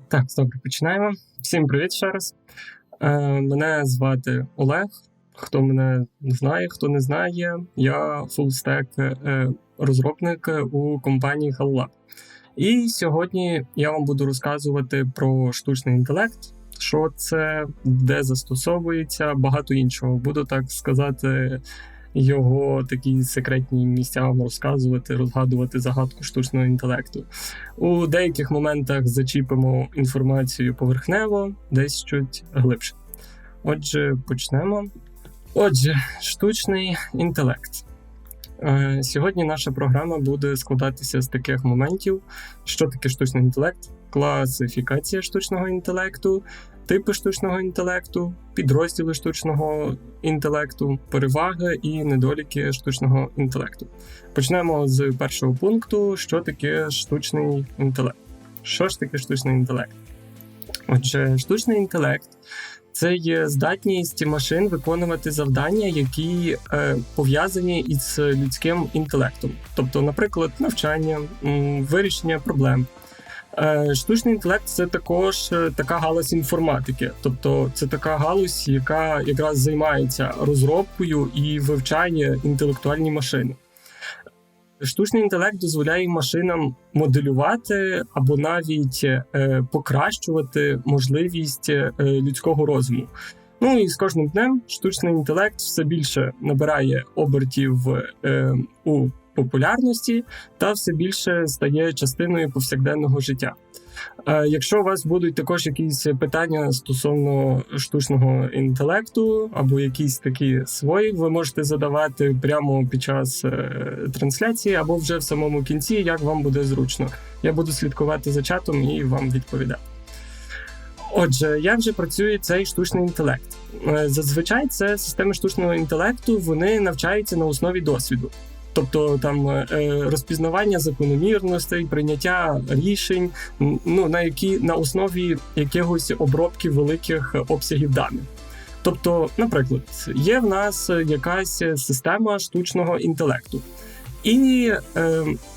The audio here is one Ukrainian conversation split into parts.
Так, добре, починаємо. Всім привіт ще раз. Мене звати Олег. Хто мене знає, хто не знає, я фулстек розробник у компанії HelloLab. І сьогодні я вам буду розказувати про штучний інтелект, що це, де застосовується, багато іншого. Буду, так сказати, його такі секретні місця вам розказувати, розгадувати загадку штучного інтелекту. У деяких моментах зачіпимо інформацію поверхнево, десь чуть глибше. Отже, почнемо. Отже, штучний інтелект. Сьогодні наша програма буде складатися з таких моментів: що таке штучний інтелект, класифікація штучного інтелекту, типи штучного інтелекту, підрозділи штучного інтелекту, переваги і недоліки штучного інтелекту. Почнемо з першого пункту: що таке штучний інтелект. Що ж таке штучний інтелект? Отже, штучний інтелект – це є здатність машин виконувати завдання, які пов'язані із людським інтелектом. Тобто, наприклад, навчання, вирішення проблем. Штучний інтелект – це також така галузь інформатики. Тобто, це така галузь, яка якраз займається розробкою і вивчає інтелектуальні машини. Штучний інтелект дозволяє машинам моделювати або навіть покращувати можливість людського розуму. Ну і з кожним днем штучний інтелект все більше набирає обертів у популярності та все більше стає частиною повсякденного життя. Якщо у вас будуть також якісь питання стосовно штучного інтелекту або якісь такі свої, ви можете задавати прямо під час трансляції або вже в самому кінці, як вам буде зручно. Я буду слідкувати за чатом і вам відповідати. Отже, як же працює цей штучний інтелект? Зазвичай це системи штучного інтелекту, вони навчаються на основі досвіду. Тобто там розпізнавання закономірностей, прийняття рішень, на основі якихось обробки великих обсягів даних. Тобто, наприклад, є в нас якась система штучного інтелекту. І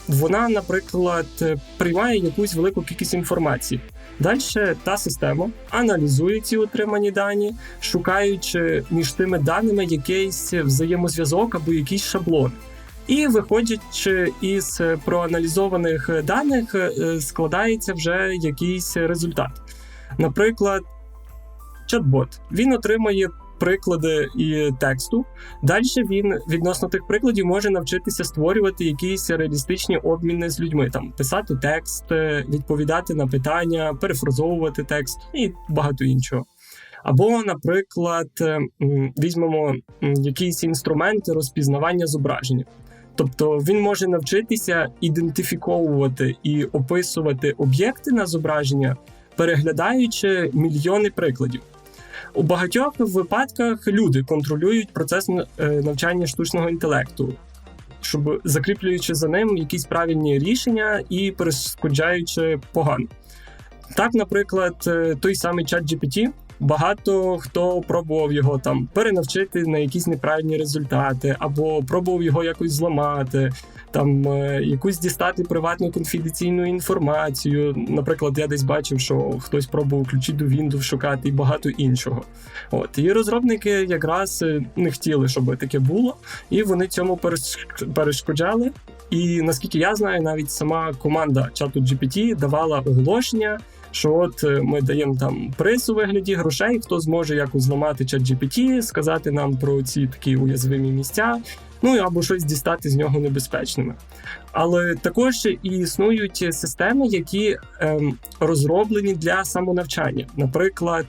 вона, наприклад, приймає якусь велику кількість інформації. Далі та система аналізує ці отримані дані, шукаючи між тими даними якийсь взаємозв'язок або якийсь шаблон. І, виходячи із проаналізованих даних, складається вже якийсь результат. Наприклад, чат-бот. Він отримує приклади і тексту. Далі він відносно тих прикладів може навчитися створювати якісь реалістичні обміни з людьми. Там писати текст, відповідати на питання, перефразовувати текст і багато іншого. Або, наприклад, візьмемо якісь інструменти розпізнавання зображення. Тобто він може навчитися ідентифіковувати і описувати об'єкти на зображення, переглядаючи мільйони прикладів. У багатьох випадках люди контролюють процес навчання штучного інтелекту, щоб закріплюючи за ним якісь правильні рішення і перешкоджаючи погано. Так, наприклад, той самий ChatGPT, багато хто пробував його там перенавчити на якісь неправильні результати, або пробував його якось зламати, там якусь дістати приватну конфіденційну інформацію. Наприклад, я десь бачив, що хтось пробував ключі до Windows шукати і багато іншого. І розробники якраз не хотіли, щоб таке було, і вони цьому перешкоджали. І, наскільки я знаю, навіть сама команда чату GPT давала оголошення, що от ми даємо там приз у вигляді грошей, хто зможе якось зламати ChatGPT, сказати нам про ці такі уязвимі місця, або щось дістати з нього небезпечними. Але також і існують системи, які розроблені для самонавчання. Наприклад,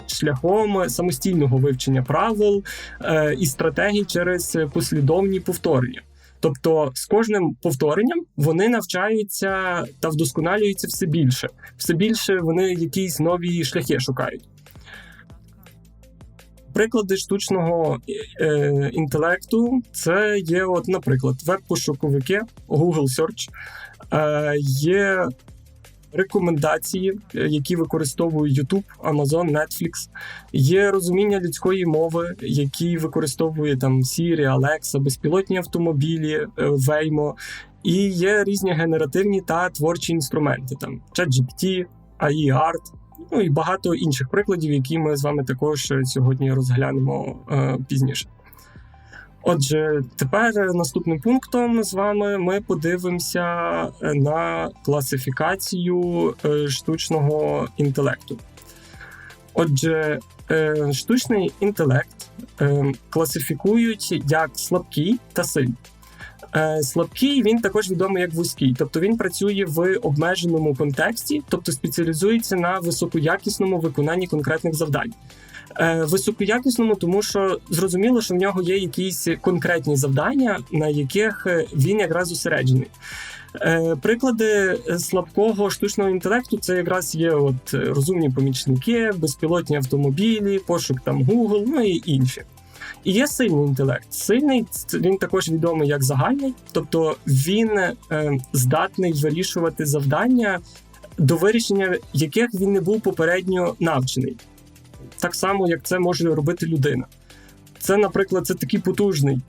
шляхом самостійного вивчення правил і стратегій через послідовні повторення. Тобто з кожним повторенням вони навчаються та вдосконалюються все більше. Все більше вони якісь нові шляхи шукають. Приклади штучного інтелекту – це є, наприклад, веб-пошуковики, Google Search, є рекомендації, які використовує YouTube, Amazon, Netflix. Є розуміння людської мови, які використовує там Siri, Alexa, безпілотні автомобілі, Waymo. І є різні генеративні та творчі інструменти, там ChatGPT, AI Art, ну і багато інших прикладів, які ми з вами також сьогодні розглянемо пізніше. Отже, тепер наступним пунктом з вами ми подивимося на класифікацію штучного інтелекту. Отже, штучний інтелект класифікують як слабкий та сильний. Слабкий, він також відомий як вузький, тобто він працює в обмеженому контексті, тобто спеціалізується на високоякісному виконанні конкретних завдань. Високоякісному, тому що зрозуміло, що в нього є якісь конкретні завдання, на яких він якраз зосереджений. Приклади слабкого штучного інтелекту – це якраз є розумні помічники, безпілотні автомобілі, пошук там Google, ну і інші. І є сильний інтелект. Сильний, він також відомий як загальний, тобто він здатний вирішувати завдання, до вирішення яких він не був попередньо навчений. Так само, як це може робити людина. Це, наприклад, це такий потужний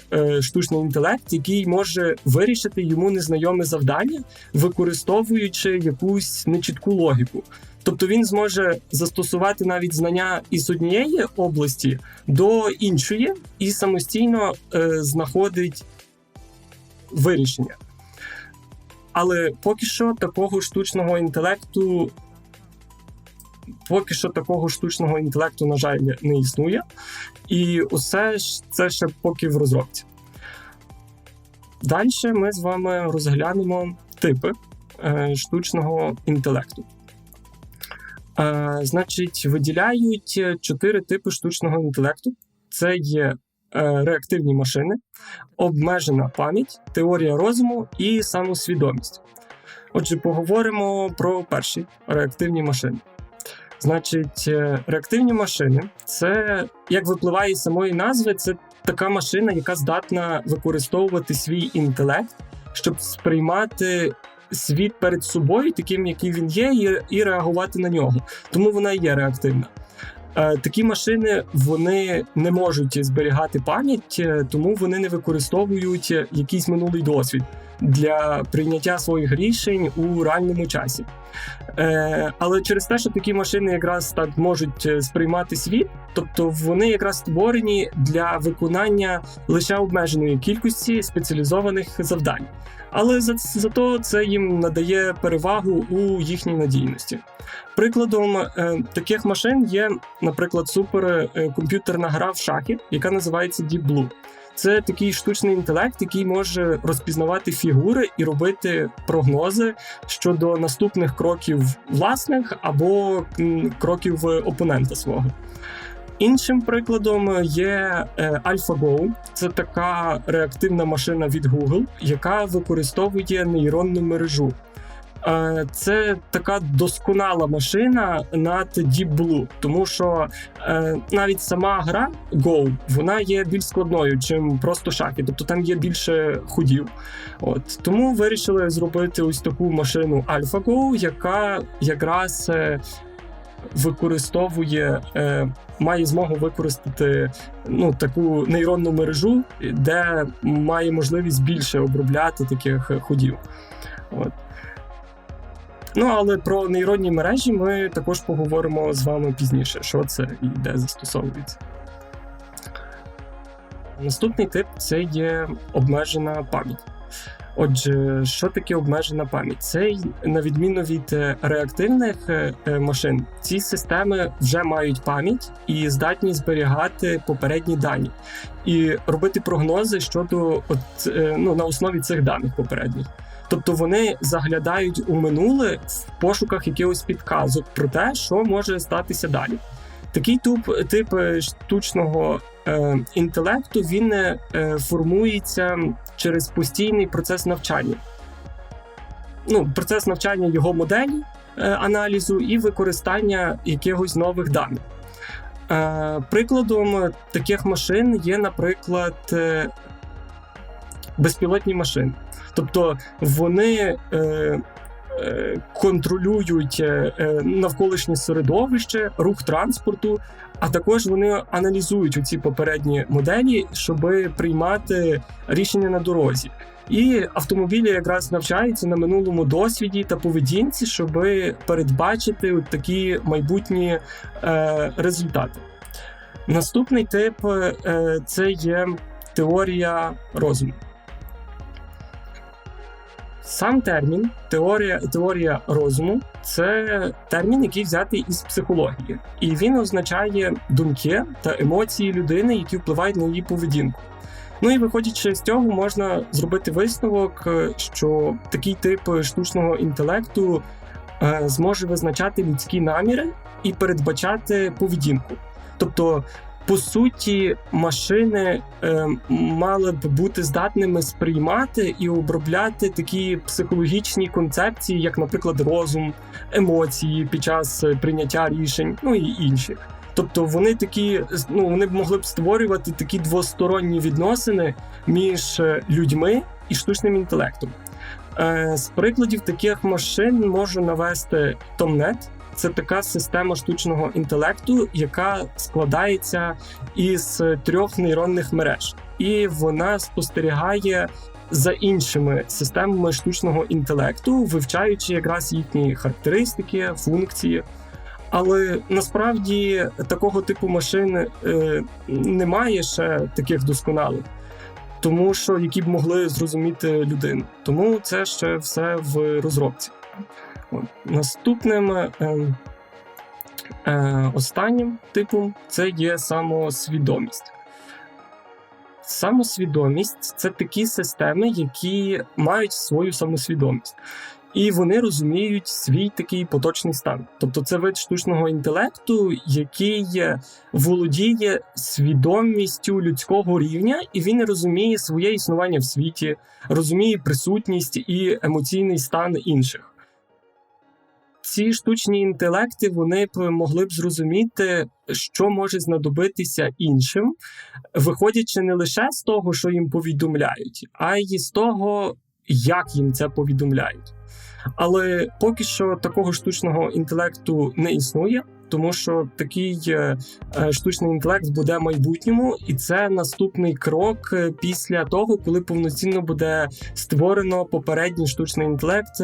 штучний інтелект, який може вирішити йому незнайоме завдання, використовуючи якусь нечітку логіку. Тобто він зможе застосувати навіть знання із однієї області до іншої і самостійно знаходить вирішення. Але поки що такого штучного інтелекту, на жаль, не існує. І усе це ще поки в розробці. Далі ми з вами розглянемо типи штучного інтелекту. Значить, виділяють 4 типи штучного інтелекту. Це є реактивні машини, обмежена пам'ять, теорія розуму і самосвідомість. Отже, поговоримо про перші реактивні машини. Значить, реактивні машини – це, як випливає з самої назви, це така машина, яка здатна використовувати свій інтелект, щоб сприймати світ перед собою таким, який він є, і реагувати на нього. Тому вона і є реактивна. Такі машини, вони не можуть зберігати пам'ять, тому вони не використовують якийсь минулий досвід для прийняття своїх рішень у реальному часі. Але через те, що такі машини якраз так можуть сприймати світ, тобто вони якраз створені для виконання лише обмеженої кількості спеціалізованих завдань. Але зато це їм надає перевагу у їхній надійності. Прикладом таких машин є, наприклад, суперкомп'ютерна гра в шахи, яка називається Deep Blue. Це такий штучний інтелект, який може розпізнавати фігури і робити прогнози щодо наступних кроків власних або кроків опонента свого. Іншим прикладом є AlphaGo. Це така реактивна машина від Google, яка використовує нейронну мережу. Це така досконала машина над Deep Blue, тому що навіть сама гра Go, вона є більш складною, чим просто шахи, тобто там є більше ходів. Тому вирішили зробити ось таку машину AlphaGo, яка якраз має змогу використати таку нейронну мережу, де має можливість більше обробляти таких ходів. Але про нейронні мережі ми також поговоримо з вами пізніше, що це і де застосовується. Наступний тип – це є обмежена пам'ять. Отже, що таке обмежена пам'ять? Це, на відміну від реактивних машин, ці системи вже мають пам'ять і здатні зберігати попередні дані. І робити прогнози щодо на основі цих даних попередніх. Тобто вони заглядають у минуле в пошуках якихось підказок про те, що може статися далі. Такий тип штучного інтелекту, він формується через постійний процес навчання. Процес навчання його моделі, аналізу і використання якихось нових даних. Прикладом таких машин є, наприклад, безпілотні машини. Тобто вони контролюють навколишнє середовище, рух транспорту, а також вони аналізують оці попередні моделі, щоб приймати рішення на дорозі. І автомобілі якраз навчаються на минулому досвіді та поведінці, щоб передбачити от такі майбутні результати. Наступний тип – це є теорія розуму. Сам термін теорія розуму – це термін, який взятий із психології. І він означає думки та емоції людини, які впливають на її поведінку. Ну і виходячи з цього, можна зробити висновок, що такий тип штучного інтелекту зможе визначати людські наміри і передбачати поведінку. Тобто, по суті, машини мали б бути здатними сприймати і обробляти такі психологічні концепції, як, наприклад, розум, емоції під час прийняття рішень, ну і інші. Тобто вони б могли б створювати такі двосторонні відносини між людьми і штучним інтелектом. З прикладів таких машин можу навести TomNet. Це така система штучного інтелекту, яка складається із 3 нейронних мереж. І вона спостерігає за іншими системами штучного інтелекту, вивчаючи якраз їхні характеристики, функції. Але насправді такого типу машин немає ще таких досконалих, тому що які б могли зрозуміти людину. Тому це ще все в розробці. Наступним останнім типом це є самосвідомість. Самосвідомість – це такі системи, які мають свою самосвідомість. І вони розуміють свій такий поточний стан. Тобто це вид штучного інтелекту, який володіє свідомістю людського рівня, і він розуміє своє існування в світі, розуміє присутність і емоційний стан інших. Ці штучні інтелекти, вони б могли б зрозуміти, що може знадобитися іншим, виходячи не лише з того, що їм повідомляють, а й з того, як їм це повідомляють. Але поки що такого штучного інтелекту не існує, тому що такий штучний інтелект буде в майбутньому, і це наступний крок після того, коли повноцінно буде створено попередній штучний інтелект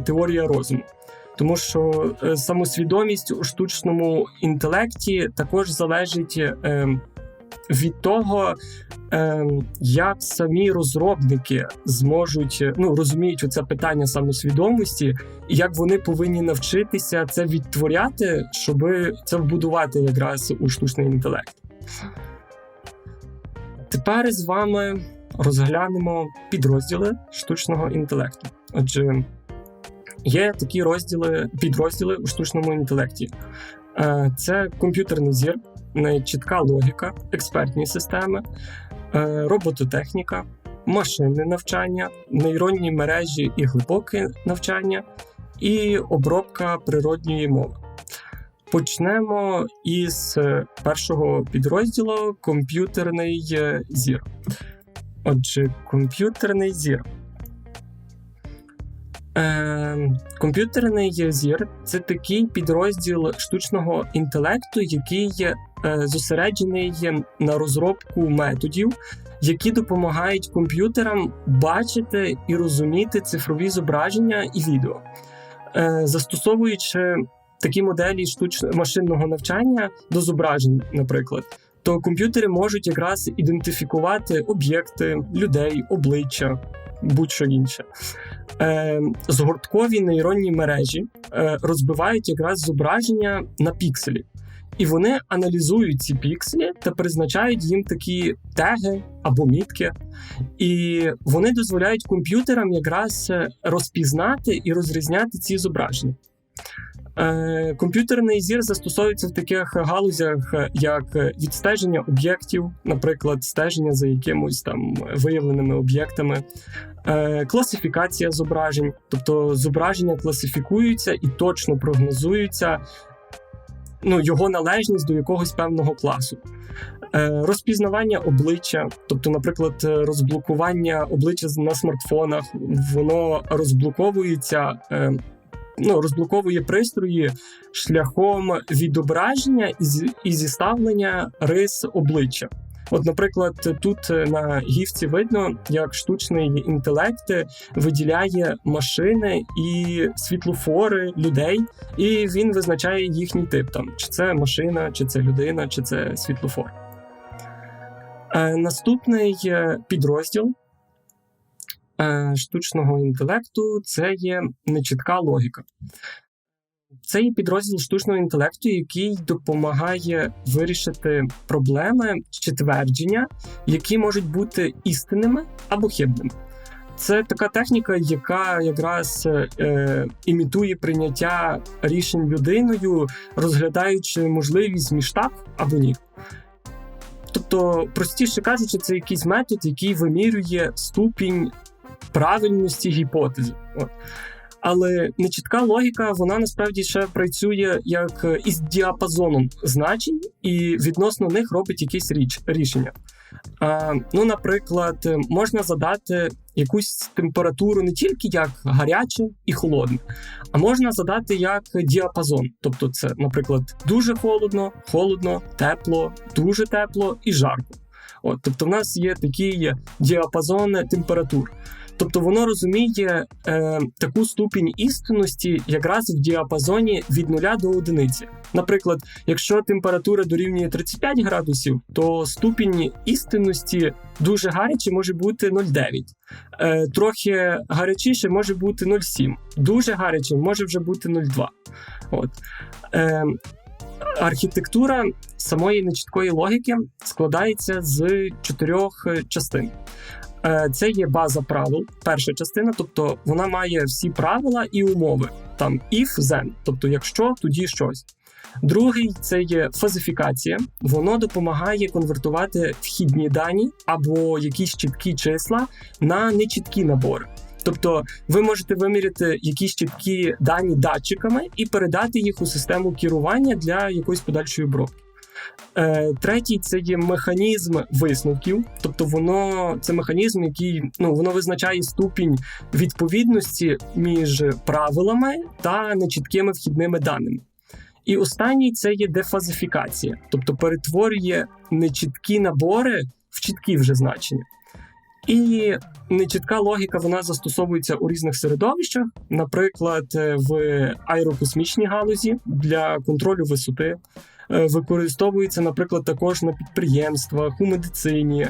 теорія розуму. Тому що самосвідомість у штучному інтелекті також залежить від того, як самі розробники зможуть, розуміють оце питання самосвідомості, і як вони повинні навчитися це відтворяти, щоб це вбудувати якраз у штучний інтелект. Тепер з вами розглянемо підрозділи штучного інтелекту. Отже, є такі підрозділи у штучному інтелекті. Це комп'ютерний зір, чітка логіка, експертні системи, робототехніка, машинне навчання, нейронні мережі і глибоке навчання, і обробка природньої мови. Почнемо із першого підрозділу – комп'ютерний зір. Отже, комп'ютерний зір. Комп'ютерний зір – це такий підрозділ штучного інтелекту, який зосереджений на розробку методів, які допомагають комп'ютерам бачити і розуміти цифрові зображення і відео. Застосовуючи такі моделі машинного навчання до зображень, наприклад, то комп'ютери можуть якраз ідентифікувати об'єкти, людей, обличчя, будь-що інше. Згорткові нейронні мережі розбивають якраз зображення на пікселі. І вони аналізують ці пікселі та призначають їм такі теги або мітки. І вони дозволяють комп'ютерам якраз розпізнати і розрізняти ці зображення. Комп'ютерний зір застосовується в таких галузях, як відстеження об'єктів, наприклад, стеження за якимось там виявленими об'єктами, класифікація зображень, тобто зображення класифікуються і точно прогнозуються його належність до якогось певного класу. Розпізнавання обличчя, тобто, наприклад, розблокування обличчя на смартфонах, воно розблоковує пристрої шляхом відображення і зіставлення рис обличчя. От, наприклад, тут на гіфці видно, як штучний інтелект виділяє машини і світлофори людей, і він визначає їхній тип, чи це машина, чи це людина, чи це світлофор. Наступний підрозділ штучного інтелекту – це є нечітка логіка. Це є підрозділ штучного інтелекту, який допомагає вирішити проблеми чи твердження, які можуть бути істинними або хибними. Це така техніка, яка якраз імітує прийняття рішень людиною, розглядаючи можливість між так або ні. Тобто, простіше кажучи, це якийсь метод, який вимірює ступінь правильності гіпотези. Але нечітка логіка, вона насправді ще працює як із діапазоном значень і відносно них робить якісь рішення. Наприклад, можна задати якусь температуру не тільки як гаряче і холодне, а можна задати як діапазон. Тобто це, наприклад, дуже холодно, холодно, тепло, дуже тепло і жарко. Тобто в нас є такий діапазон температур. Тобто воно розуміє таку ступінь істинності якраз в діапазоні від 0 до 1. Наприклад, якщо температура дорівнює 35 градусів, то ступінь істинності дуже гаряче може бути 0,9. Трохи гарячіше може бути 0,7. Дуже гаряче може вже бути 0,2. Архітектура самої нечіткої логіки складається з 4 частин. Це є база правил, перша частина, тобто вона має всі правила і умови. Там if, then, тобто якщо, тоді щось. Другий – це є фазифікація. Воно допомагає конвертувати вхідні дані або якісь чіткі числа на нечіткі набори. Тобто ви можете виміряти якісь чіткі дані датчиками і передати їх у систему керування для якоїсь подальшої обробки. Третій – це є механізм висновків, тобто це механізм, який воно визначає ступінь відповідності між правилами та нечіткими вхідними даними. І останній – це є дефазифікація, тобто перетворює нечіткі набори в чіткі вже значення. І нечітка логіка, вона застосовується у різних середовищах, наприклад, в аерокосмічній галузі для контролю висоти, використовується, наприклад, також на підприємствах, у медицині,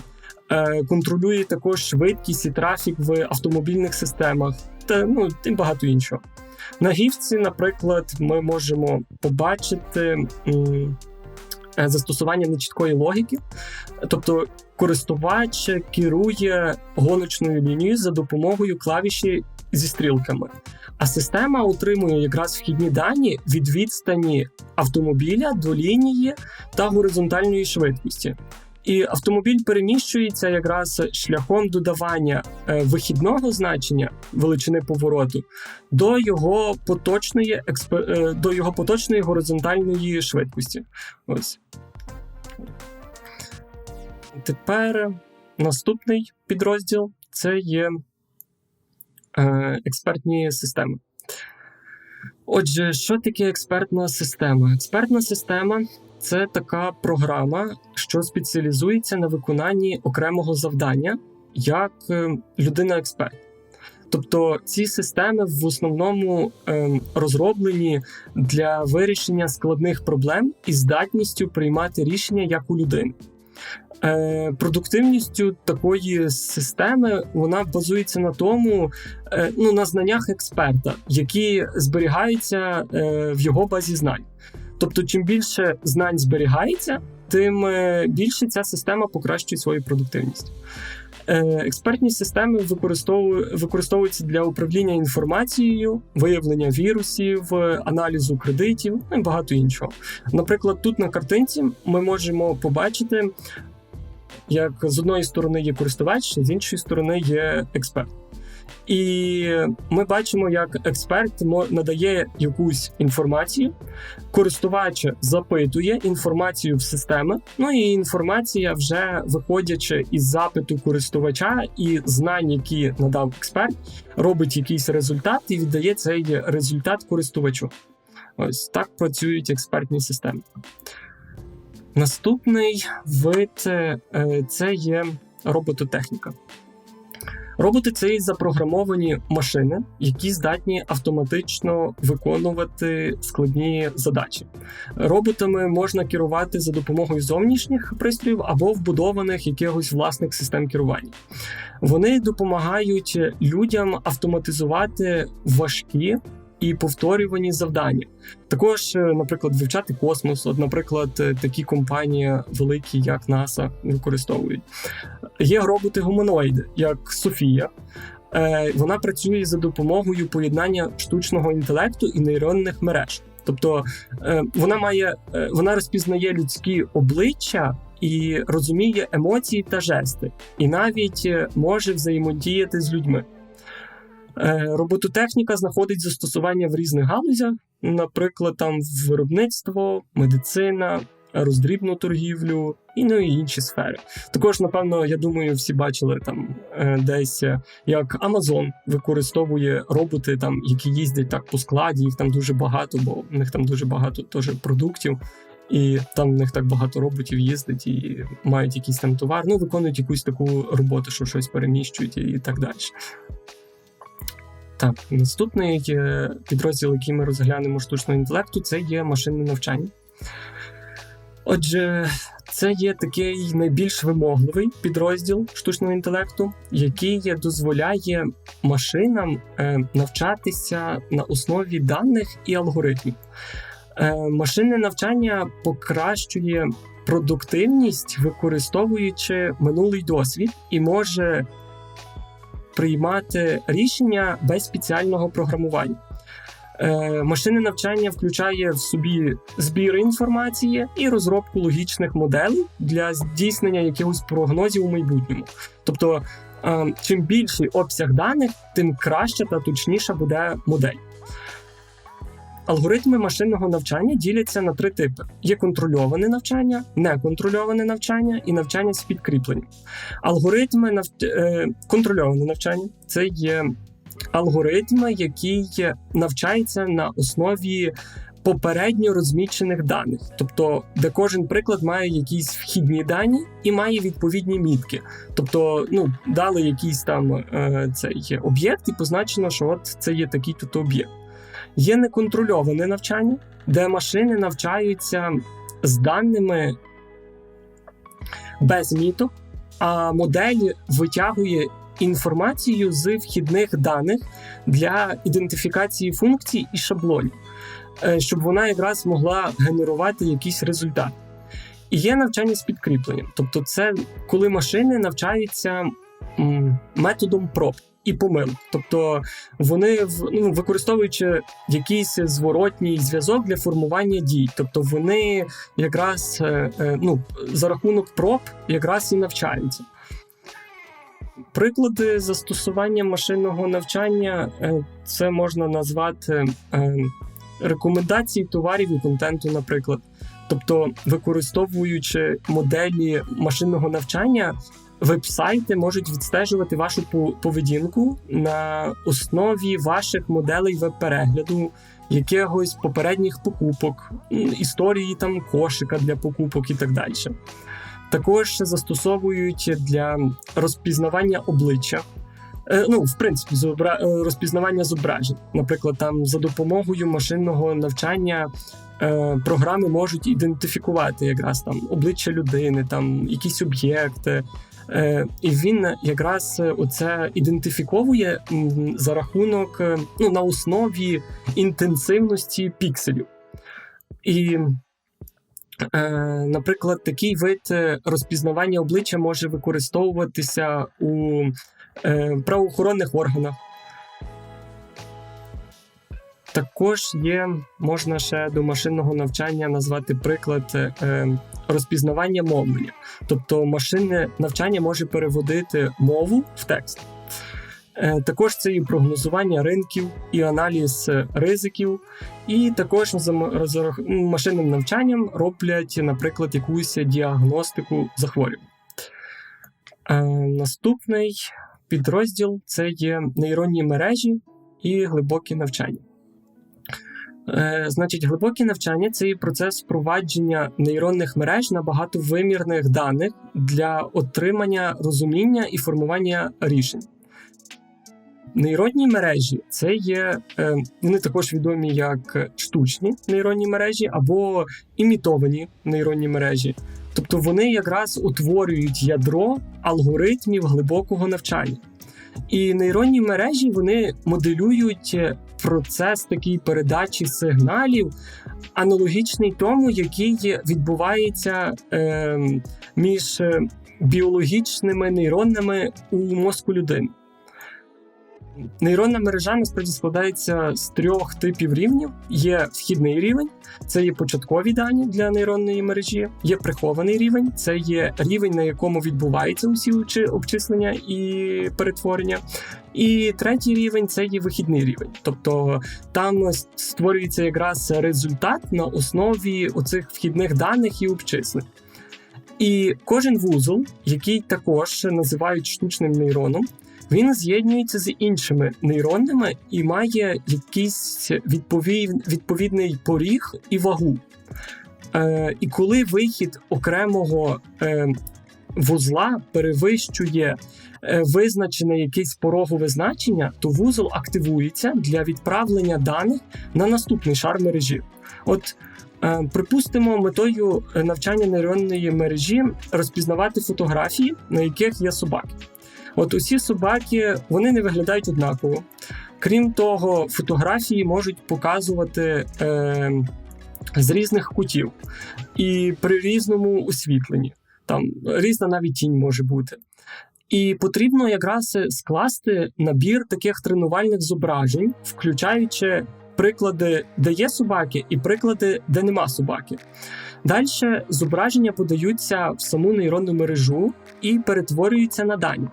контролює також швидкість і трафік в автомобільних системах та і багато іншого. На гіфці, наприклад, ми можемо побачити застосування нечіткої логіки, тобто користувач керує гоночною лінією за допомогою клавіші зі стрілками, а система отримує якраз вхідні дані від відстані автомобіля до лінії та горизонтальної швидкості. І автомобіль переміщується якраз шляхом додавання вихідного значення величини повороту до його поточної горизонтальної швидкості. Ось. Тепер наступний підрозділ – це є експертні системи. Отже, що таке експертна система? Експертна система – це така програма, що спеціалізується на виконанні окремого завдання як людина-експерт. Тобто ці системи в основному розроблені для вирішення складних проблем і здатністю приймати рішення як у людини. Продуктивністю такої системи вона базується на тому, на знаннях експерта, які зберігаються в його базі знань. Тобто, чим більше знань зберігається, тим більше ця система покращує свою продуктивність. Експертні системи використовуються для управління інформацією, виявлення вірусів, аналізу кредитів і багато іншого. Наприклад, тут на картинці ми можемо побачити, як з одної сторони є користувач, з іншої сторони є експерт. І ми бачимо, як експерт надає якусь інформацію, користувач запитує інформацію в системи, ну і інформація вже виходячи із запиту користувача і знань, які надав експерт, робить якийсь результат і віддає цей результат користувачу. Ось так працюють експертні системи. Наступний вид – це є робототехніка. Роботи – це і запрограмовані машини, які здатні автоматично виконувати складні задачі. Роботами можна керувати за допомогою зовнішніх пристроїв або вбудованих якихось власних систем керування. Вони допомагають людям автоматизувати важкі і повторювані завдання. Також, наприклад, вивчати космос. От, наприклад, такі компанії великі, як НАСА, використовують. Є роботи-гуманоїди, як Софія. Вона працює за допомогою поєднання штучного інтелекту і нейронних мереж. Тобто вона розпізнає людські обличчя і розуміє емоції та жести. І навіть може взаємодіяти з людьми. Робототехніка знаходить застосування в різних галузях, наприклад, там виробництво, медицина, роздрібну торгівлю і інші сфери. Також, напевно, я думаю, всі бачили там десь, як Amazon використовує роботи, там, які їздять так по складі, їх там дуже багато, бо в них там дуже багато теж продуктів. І там в них так багато роботів їздить і мають якийсь там товар, виконують якусь таку роботу, що щось переміщують і так далі. Так, наступний підрозділ, який ми розглянемо штучного інтелекту, це є машинне навчання. Отже, це є такий найбільш вимогливий підрозділ штучного інтелекту, який дозволяє машинам навчатися на основі даних і алгоритмів. Машинне навчання покращує продуктивність, використовуючи минулий досвід, і може приймати рішення без спеціального програмування. Машинне навчання включає в собі збір інформації і розробку логічних моделей для здійснення якихось прогнозів у майбутньому. Тобто, чим більший обсяг даних, тим краща та точніша буде модель. Алгоритми машинного навчання діляться на 3 типи. Є контрольоване навчання, неконтрольоване навчання і навчання з підкріпленням. Контрольоване навчання – це є алгоритм, який навчається на основі попередньо розмічених даних. Тобто, де кожен приклад має якісь вхідні дані і має відповідні мітки. Тобто, дали якийсь там цей об'єкт і позначено, що от це є такий тут об'єкт. Є неконтрольоване навчання, де машини навчаються з даними без міток, а модель витягує інформацію з вхідних даних для ідентифікації функцій і шаблонів, щоб вона якраз могла генерувати якийсь результат. І є навчання з підкріпленням. Тобто це коли машини навчаються методом проб і помилок. Тобто вони, використовуючи якийсь зворотній зв'язок для формування дій. Тобто вони якраз за рахунок проб якраз і навчаються. Приклади застосування машинного навчання це можна назвати рекомендації товарів і контенту, наприклад. Тобто, використовуючи моделі машинного навчання, веб-сайти можуть відстежувати вашу поведінку на основі ваших моделей веб-перегляду, якихось попередніх покупок, історії там кошика для покупок і так далі. Також застосовують для розпізнавання обличчя, в принципі, розпізнавання зображень. Наприклад, там за допомогою машинного навчання програми можуть ідентифікувати якраз там обличчя людини, там якісь об'єкти, і він якраз оце ідентифіковує за рахунок, на основі інтенсивності пікселів. І наприклад, такий вид розпізнавання обличчя може використовуватися у правоохоронних органах. Також можна ще до машинного навчання назвати приклад розпізнавання мовлення. Тобто машинне навчання може переводити мову в текст. Також це і прогнозування ринків, і аналіз ризиків, і також з машинним навчанням роблять, наприклад, якусь діагностику захворювань. Наступний підрозділ – це є нейронні мережі і глибокі навчання. Значить, глибокі навчання – це є процес впровадження нейронних мереж на багатовимірних даних для отримання розуміння і формування рішень. Нейронні мережі – це є, вони також відомі як штучні нейронні мережі або імітовані нейронні мережі. Тобто вони якраз утворюють ядро алгоритмів глибокого навчання. І нейронні мережі, вони моделюють процес такої передачі сигналів, аналогічний тому, який відбувається між біологічними нейронами у мозку людини. Нейронна мережа насправді складається з 3 типів рівнів. Є вхідний рівень, це є початкові дані для нейронної мережі, є прихований рівень, це є рівень, на якому відбуваються усі обчислення і перетворення. І 3-й рівень – це є вихідний рівень. Тобто там створюється якраз результат на основі оцих вхідних даних і обчислень. І кожен вузол, який також називають штучним нейроном, він з'єднується з іншими нейронами і має якийсь відповідний поріг і вагу. І коли вихід окремого вузла перевищує визначене якесь порогове значення, то вузол активується для відправлення даних на наступний шар мережі. От, припустимо, метою навчання нейронної мережі розпізнавати фотографії, на яких є собаки. От усі собаки, вони не виглядають однаково. Крім того, фотографії можуть показувати з різних кутів і при різному освітленні. Там різна навіть тінь може бути. І потрібно якраз скласти набір таких тренувальних зображень, включаючи приклади, де є собаки, і приклади, де нема собаки. Далі зображення подаються в саму нейронну мережу і перетворюються на дані.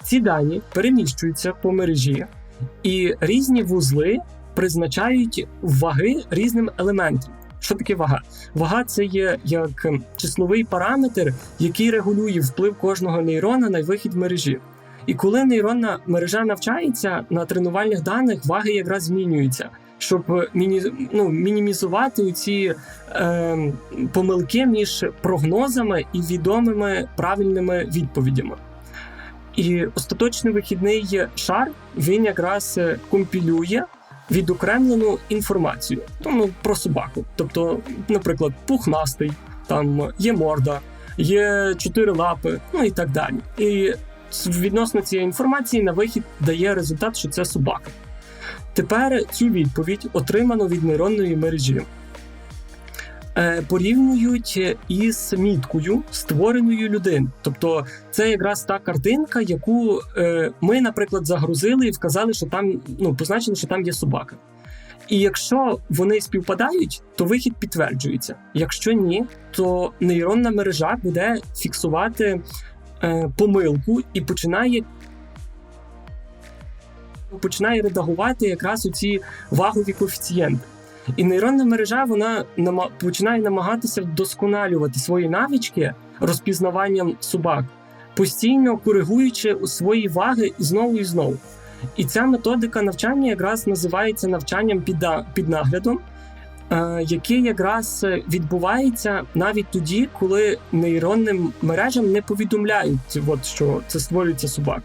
Ці дані переміщуються по мережі, і різні вузли призначають ваги різним елементам. Що таке вага? Вага – це є як числовий параметр, який регулює вплив кожного нейрона на вихід мережі. І коли нейронна мережа навчається на тренувальних даних, ваги якраз змінюються, щоб мінімізувати ці помилки між прогнозами і відомими правильними відповідями. І остаточний вихідний шар, він якраз компілює відокремлену інформацію про собаку. Тобто, наприклад, пухнастий, там є морда, є 4 лапи, і так далі. І відносно цієї інформації на вихід дає результат, що це собака. Тепер цю відповідь, отриману від нейронної мережі, порівнюють із міткою, створеною людиною. Тобто це якраз та картинка, яку ми, наприклад, загрузили і вказали, що там, позначили, що там є собака. І якщо вони співпадають, то вихід підтверджується. Якщо ні, то нейронна мережа буде фіксувати помилку і починає редагувати якраз оці вагові коефіцієнти. І нейронна мережа, вона починає намагатися вдосконалювати свої навички розпізнаванням собак, постійно коригуючи свої ваги знову і знову. І ця методика навчання якраз називається навчанням під наглядом, яке якраз відбувається навіть тоді, коли нейронним мережам не повідомляють, що це створюється собак.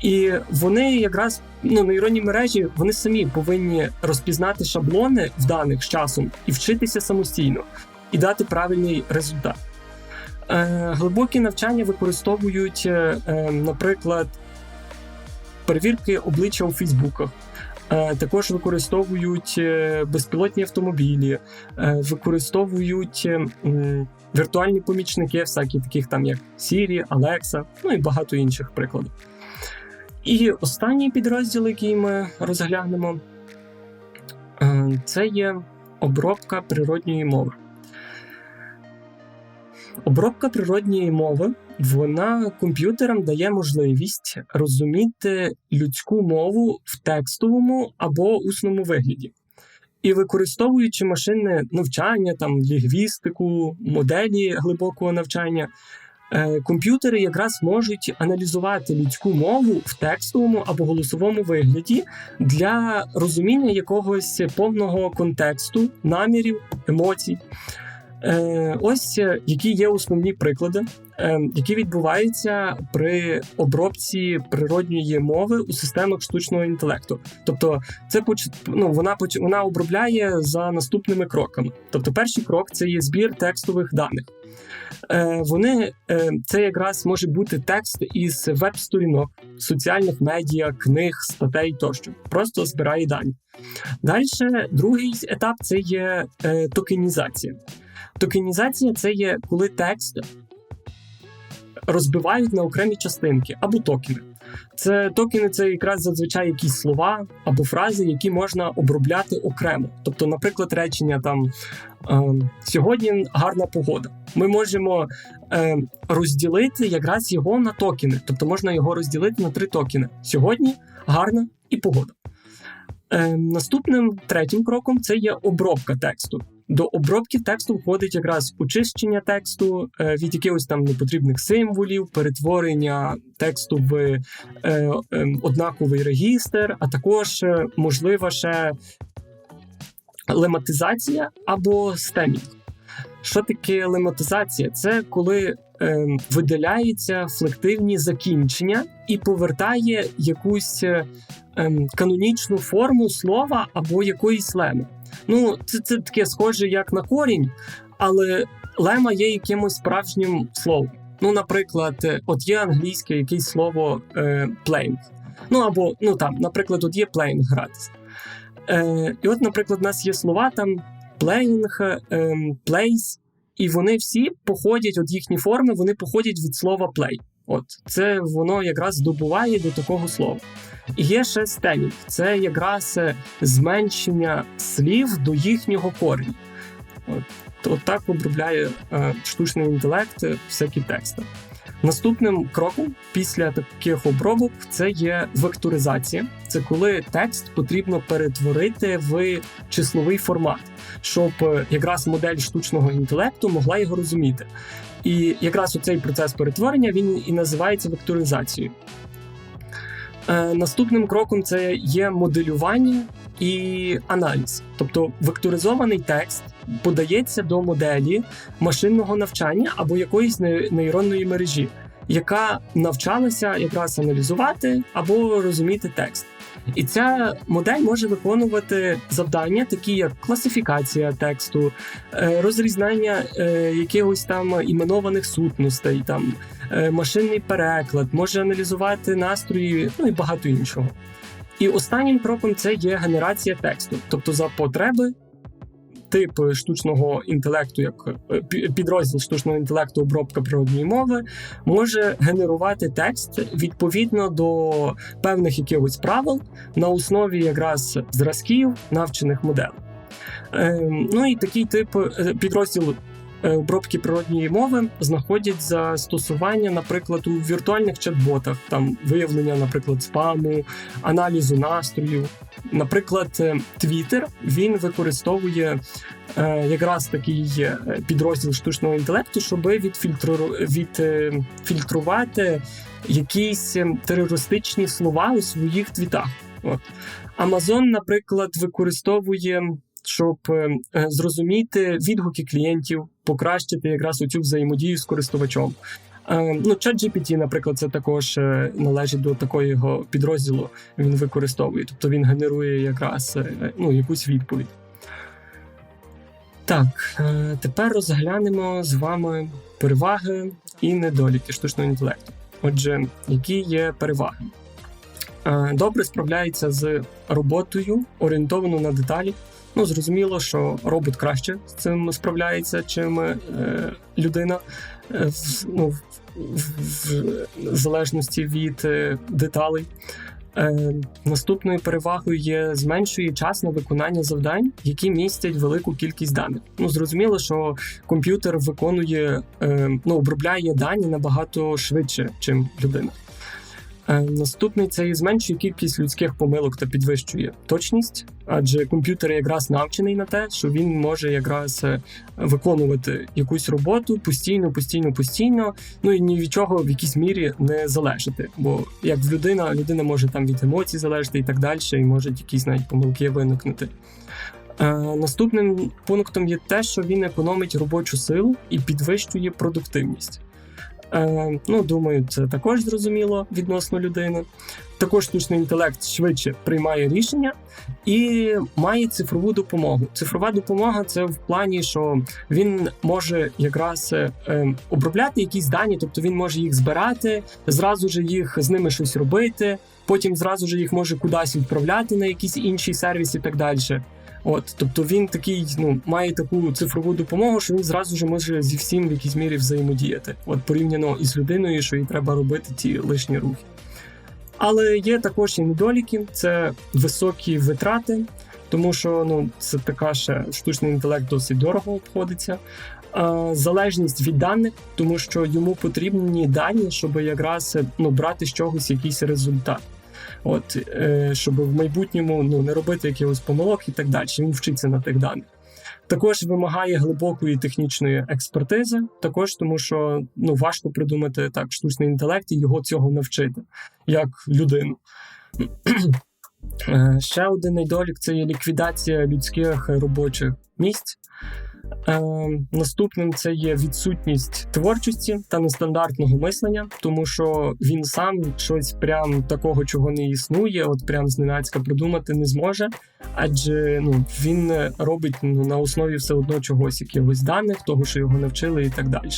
І вони якраз, нейронні мережі, вони самі повинні розпізнати шаблони в даних з часом і вчитися самостійно, і дати правильний результат. Глибокі навчання використовують, наприклад, перевірки обличчя у Фейсбуках, також використовують безпілотні автомобілі, використовують віртуальні помічники, всякі таких там як Siri, Alexa, і багато інших прикладів. І останній підрозділ, який ми розглянемо, це є обробка природньої мови. Обробка природньої мови Вона комп'ютерам дає можливість розуміти людську мову в текстовому або усному вигляді. І використовуючи машинне навчання, лінгвістику, моделі глибокого навчання, комп'ютери якраз можуть аналізувати людську мову в текстовому або голосовому вигляді для розуміння якогось повного контексту, намірів, емоцій. Ось які є основні приклади, які відбуваються при обробці природньої мови у системах штучного інтелекту. Тобто вона обробляє за наступними кроками. Тобто перший крок – це є збір текстових даних. Це якраз може бути текст із веб-сторінок, соціальних медіа, книг, статей тощо. Просто збирає дані. Далі, другий етап – це є токенізація. Токенізація – це є, коли текст розбивають на окремі частинки або токени. Токени – це якраз зазвичай якісь слова або фрази, які можна обробляти окремо. Тобто, наприклад, речення «Сьогодні гарна погода». Ми можемо розділити якраз його на токени. Тобто можна його розділити на 3 токени. Сьогодні, гарна і погода. Наступним третім кроком це є обробка тексту. До обробки тексту входить якраз очищення тексту від якихось непотрібних символів, перетворення тексту в однаковий регістр, а також можлива ще лематизація або стемінг. Що таке лематизація? Це коли видаляються флективні закінчення і повертає якусь канонічну форму слова або якоїсь леми. Це таке схоже як на корінь, але лема є якимось справжнім словом. Наприклад, от є англійське якесь слово playing. Наприклад, от є playing, гратися. І от, наприклад, у нас є слова playing, plays, і вони всі походять, от їхні форми, вони походять від слова play. От, це воно якраз добуває до такого слова. І є ще стемінг. Це якраз зменшення слів до їхнього кореню. От так обробляє штучний інтелект всякі тексти. Наступним кроком після таких обробок це є векторизація. Це коли текст потрібно перетворити в числовий формат, щоб якраз модель штучного інтелекту могла його розуміти. І якраз оцей процес перетворення, він і називається векторизацією. Наступним кроком це є моделювання і аналіз. Тобто векторизований текст подається до моделі машинного навчання або якоїсь нейронної мережі, яка навчалася якраз аналізувати або розуміти текст. І ця модель може виконувати завдання, такі як класифікація тексту, розрізнання якихось іменованих сутностей, машинний переклад, може аналізувати настрої, і багато іншого. І останнім кроком це є генерація тексту. Тобто за потреби тип штучного інтелекту, як підрозділ штучного інтелекту обробка природної мови, може генерувати текст відповідно до певних якихось правил на основі якраз зразків навчених моделей. І такий тип підрозділ обробки природної мови знаходять застосування, наприклад, у віртуальних чат-ботах, виявлення, наприклад, спаму, аналізу настрою. Наприклад, Twitter, він використовує якраз такий підрозділ штучного інтелекту, щоб відфільтрувати якісь терористичні слова у своїх твітах. Amazon, наприклад, використовує, щоб зрозуміти відгуки клієнтів, покращити якраз оцю взаємодію з користувачом. ChatGPT, наприклад, це також належить до такого підрозділу, він використовує. Тобто він генерує якраз якусь відповідь. Так, тепер розглянемо з вами переваги і недоліки штучного інтелекту. Отже, які є переваги? Добре справляється з роботою, орієнтованою на деталі. Зрозуміло, що робот краще з цим справляється, чим людина, в залежності від деталей. Наступною перевагою зменшує час на виконання завдань, які містять велику кількість даних. Зрозуміло, що комп'ютер обробляє дані набагато швидше, ніж людина. Наступний – це зменшує кількість людських помилок та підвищує точність, адже комп'ютер якраз навчений на те, що він може якраз виконувати якусь роботу постійно, і ні від чого в якійсь мірі не залежати. Бо як людина може там від емоцій залежати і так далі, і можуть якісь навіть помилки виникнути. Наступним пунктом є те, що він економить робочу силу і підвищує продуктивність. Думаю, це також зрозуміло відносно людини. Також штучний інтелект швидше приймає рішення і має цифрову допомогу. Цифрова допомога – це в плані, що він може якраз обробляти якісь дані, тобто він може їх збирати, зразу ж з ними щось робити, потім зразу ж їх може кудись відправляти на якийсь інший сервіс і так далі. Тобто він має таку цифрову допомогу, що він зразу ж може зі всім в якійсь мірі взаємодіяти. Порівняно із людиною, що їй треба робити ті лишні рухи. Але є також і недоліки, це високі витрати, тому що це така ще штучний інтелект досить дорого обходиться. Залежність від даних, тому що йому потрібні дані, щоб якраз брати з чогось якийсь результат. Щоб в майбутньому не робити якихось помилок і так далі. Він вчиться на тих даних. Також вимагає глибокої технічної експертизи, також тому що важко придумати так штучний інтелект і його цього навчити, як людину. Ще один недолік – це є ліквідація людських робочих місць. Наступним це є відсутність творчості та нестандартного мислення, тому що він сам щось прям такого, чого не існує, прям зненацька придумати не зможе, адже він робить на основі все одно чогось, якихось даних, того, що його навчили і так далі.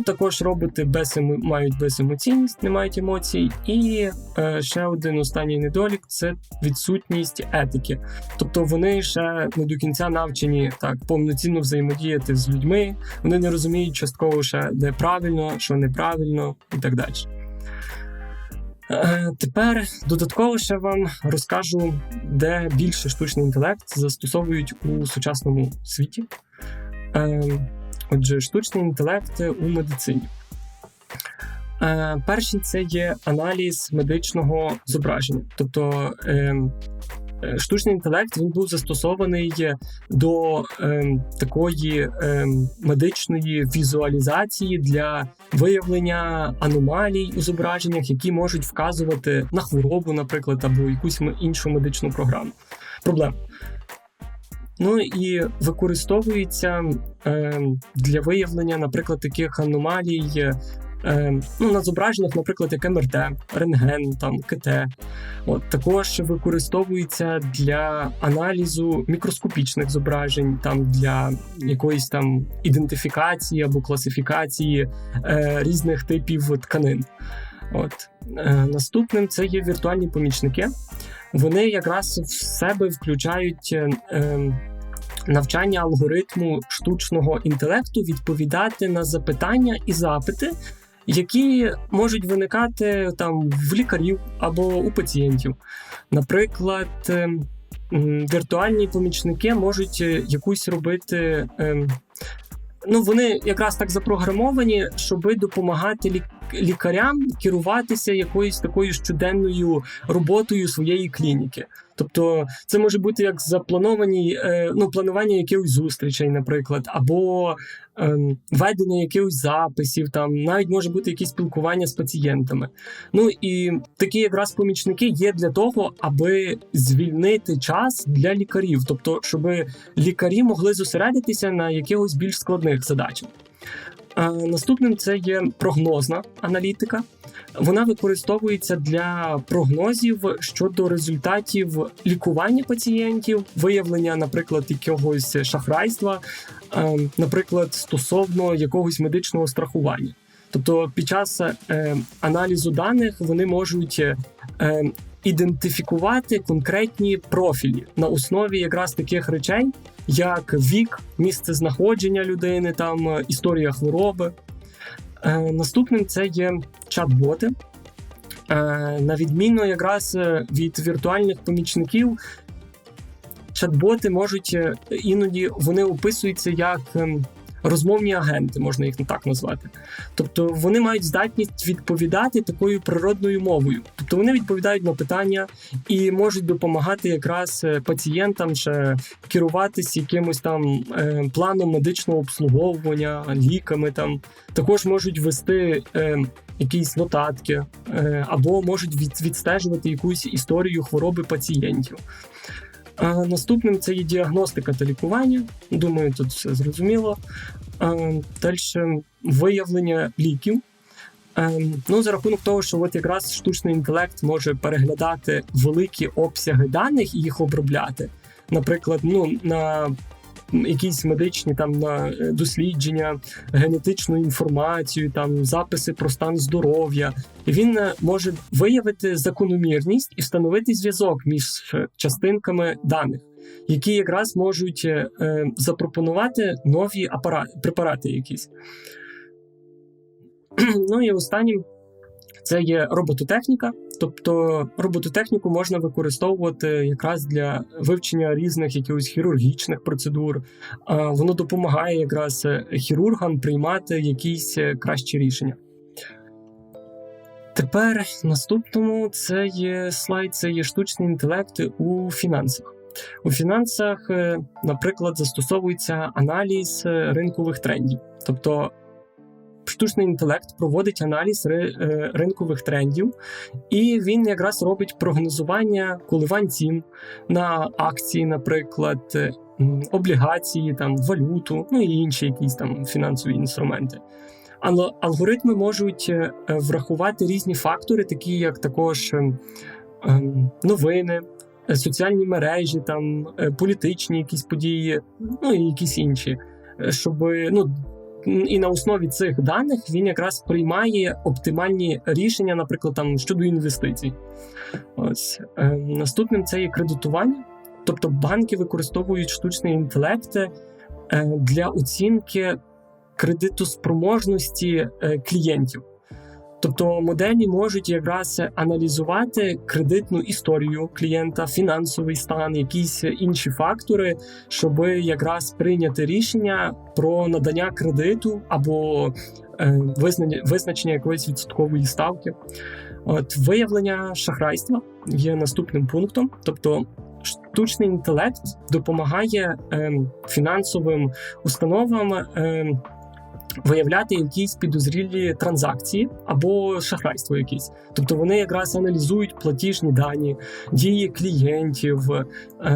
Також роботи мають беземоційність, не мають емоцій. І ще один останній недолік – це відсутність етики. Тобто вони ще не до кінця навчені повноцінно взаємодіяти з людьми, вони не розуміють частково ще, де правильно, що неправильно і так далі. Тепер додатково ще вам розкажу, де більше штучний інтелект застосовують у сучасному світі. Отже, штучний інтелект у медицині. Перший – це є аналіз медичного зображення. Тобто штучний інтелект він був застосований до такої медичної візуалізації для виявлення аномалій у зображеннях, які можуть вказувати на хворобу, наприклад, або якусь іншу медичну проблему. І використовується для виявлення, наприклад, таких аномалій на зображеннях, наприклад, як МРТ, рентген, КТ. Також використовується для аналізу мікроскопічних зображень, для якоїсь ідентифікації або класифікації різних типів тканин. Наступним це є віртуальні помічники. Вони якраз в себе включають навчання алгоритму штучного інтелекту відповідати на запитання і запити, які можуть виникати в лікарів або у пацієнтів. Наприклад, віртуальні помічники можуть якусь робити... вони якраз так запрограмовані, щоб допомагати лікарям керуватися якоюсь такою щоденною роботою своєї клініки. Тобто це може бути як планування якихось зустрічей, наприклад, або ведення якихось записів, навіть може бути якісь спілкування з пацієнтами. І такі якраз помічники є для того, аби звільнити час для лікарів, тобто щоб лікарі могли зосередитися на якихось більш складних задачах. Наступним це є прогнозна аналітика. Вона використовується для прогнозів щодо результатів лікування пацієнтів, виявлення, наприклад, якогось шахрайства, наприклад, стосовно якогось медичного страхування. Тобто під час аналізу даних вони можуть ідентифікувати конкретні профілі на основі якраз таких речей, як вік, місце знаходження людини, історія хвороби. Наступним це є чат-боти. На відміну якраз від віртуальних помічників, чат-боти можуть іноді, вони описуються як розмовні агенти, можна їх так назвати. Тобто вони мають здатність відповідати такою природною мовою. Тобто вони відповідають на питання і можуть допомагати якраз пацієнтам ще керуватись якимось там планом медичного обслуговування, ліками там. Також можуть вести якісь нотатки або можуть відстежувати якусь історію хвороби пацієнтів. Наступним це є діагностика та лікування. Думаю, тут все зрозуміло. Далі виявлення ліків. За рахунок того, що от якраз штучний інтелект може переглядати великі обсяги даних і їх обробляти. Наприклад, на якісь медичні там на дослідження, генетичну інформацію, там записи про стан здоров'я. І він може виявити закономірність і встановити зв'язок між частинками даних, які якраз можуть запропонувати нові препарати якісь. І останнім це є робототехніка. Тобто робототехніку можна використовувати якраз для вивчення різних якихось хірургічних процедур. Воно допомагає якраз хірургам приймати якісь кращі рішення. Тепер наступному це є слайд, це є штучний інтелект у фінансах. У фінансах, наприклад, застосовується аналіз ринкових трендів. Тобто штучний інтелект проводить аналіз ринкових трендів, і він якраз робить прогнозування коливань цін на акції, наприклад, облігації, там, валюту, і інші якісь там фінансові інструменти. Алгоритми можуть врахувати різні фактори, такі як також новини, соціальні мережі, там, політичні якісь події, і якісь інші, щоб, і на основі цих даних він якраз приймає оптимальні рішення, наприклад, там, щодо інвестицій. Ось. Наступним це є кредитування. Тобто банки використовують штучний інтелект для оцінки кредитоспроможності клієнтів. Тобто моделі можуть якраз аналізувати кредитну історію клієнта, фінансовий стан, якісь інші фактори, щоб якраз прийняти рішення про надання кредиту або визначення якоїсь відсоткової ставки. Виявлення шахрайства є наступним пунктом. Тобто штучний інтелект допомагає фінансовим установам виявляти якісь підозрілі транзакції або шахрайство якісь. Тобто вони якраз аналізують платіжні дані, дії клієнтів,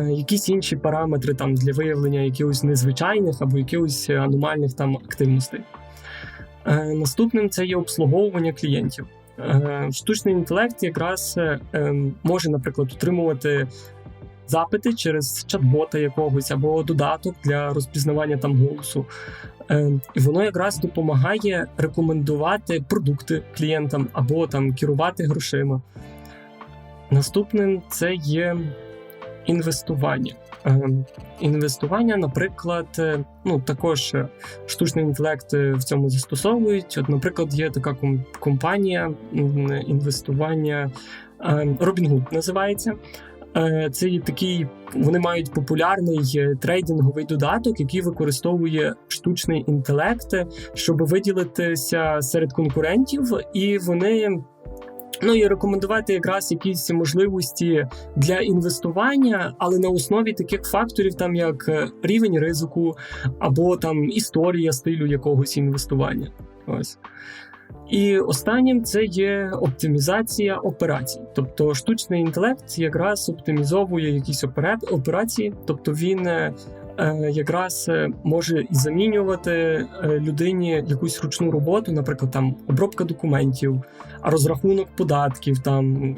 якісь інші параметри там для виявлення якихось незвичайних або якихось аномальних там активностей. Наступним це є обслуговування клієнтів. Штучний інтелект якраз може, наприклад, отримувати запити через чат-бота якогось або додаток для розпізнавання там голосу. І воно якраз допомагає рекомендувати продукти клієнтам або там керувати грошима. Наступним це є інвестування. Інвестування, наприклад, також штучний інтелект в цьому застосовують. Наприклад, є така компанія інвестування, Robinhood називається. Це такий, вони мають популярний трейдинговий додаток, який використовує штучний інтелект, щоб виділитися серед конкурентів, і вони і рекомендувати якраз якісь можливості для інвестування, але на основі таких факторів, там як рівень ризику або там історія стилю якогось інвестування. Ось. І останнім це є оптимізація операцій. Тобто штучний інтелект якраз оптимізовує якісь операції, тобто він якраз може і замінювати людині якусь ручну роботу, наприклад, там обробка документів, розрахунок податків, там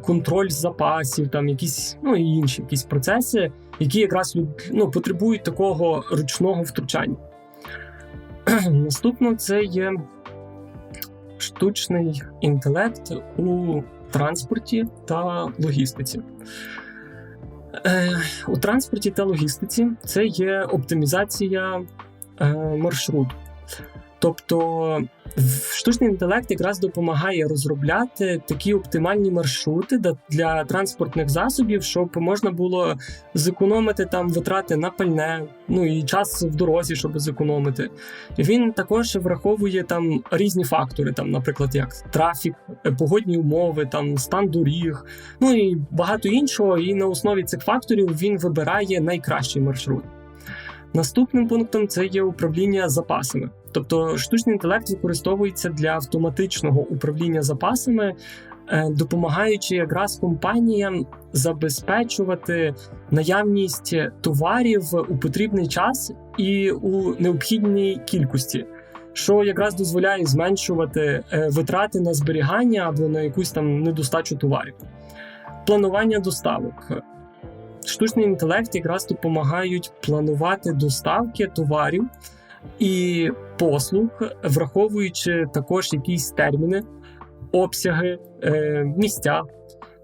контроль запасів, там якісь і інші якісь процеси, які якраз потребують такого ручного втручання. Наступно це є штучний інтелект у транспорті та логістиці. У транспорті та логістиці це є оптимізація маршруту. Тобто штучний інтелект якраз допомагає розробляти такі оптимальні маршрути для транспортних засобів, щоб можна було зекономити там витрати на пальне, і час в дорозі, щоб зекономити. Він також враховує там різні фактори, там, наприклад, як трафік, погодні умови, там стан доріг, і багато іншого. І на основі цих факторів він вибирає найкращий маршрут. Наступним пунктом це є управління запасами. Тобто штучний інтелект використовується для автоматичного управління запасами, допомагаючи якраз компаніям забезпечувати наявність товарів у потрібний час і у необхідній кількості, що якраз дозволяє зменшувати витрати на зберігання або на якусь там недостачу товарів. Планування доставок. Штучний інтелект якраз допомагають планувати доставки товарів і послуг, враховуючи також якісь терміни, обсяги, місця,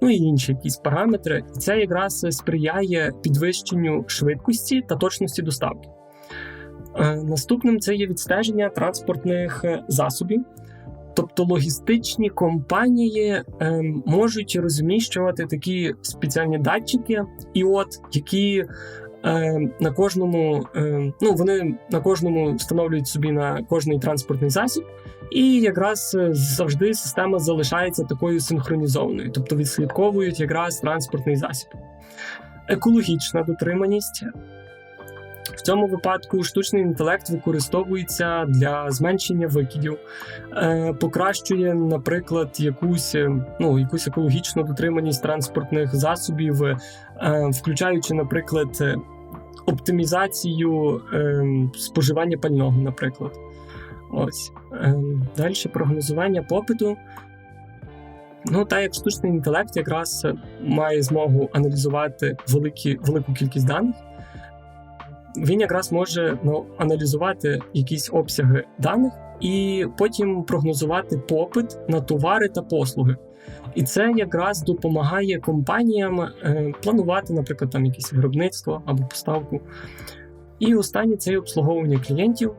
і інші якісь параметри. І це якраз сприяє підвищенню швидкості та точності доставки. Наступним це є відстеження транспортних засобів. Тобто логістичні компанії можуть розміщувати такі спеціальні датчики, які на кожному, вони на кожному встановлюють собі на кожний транспортний засіб, і якраз завжди система залишається такою синхронізованою, тобто відслідковують якраз транспортний засіб. Екологічна дотриманість. В цьому випадку штучний інтелект використовується для зменшення викидів, покращує, наприклад, якусь екологічну дотриманість транспортних засобів, включаючи, наприклад, оптимізацію споживання пального, наприклад. Далі прогнозування попиту. Так як штучний інтелект якраз має змогу аналізувати велику кількість даних, він якраз може аналізувати якісь обсяги даних і потім прогнозувати попит на товари та послуги. І це якраз допомагає компаніям планувати, наприклад, там якесь виробництво або поставку. І останнє – це обслуговування клієнтів.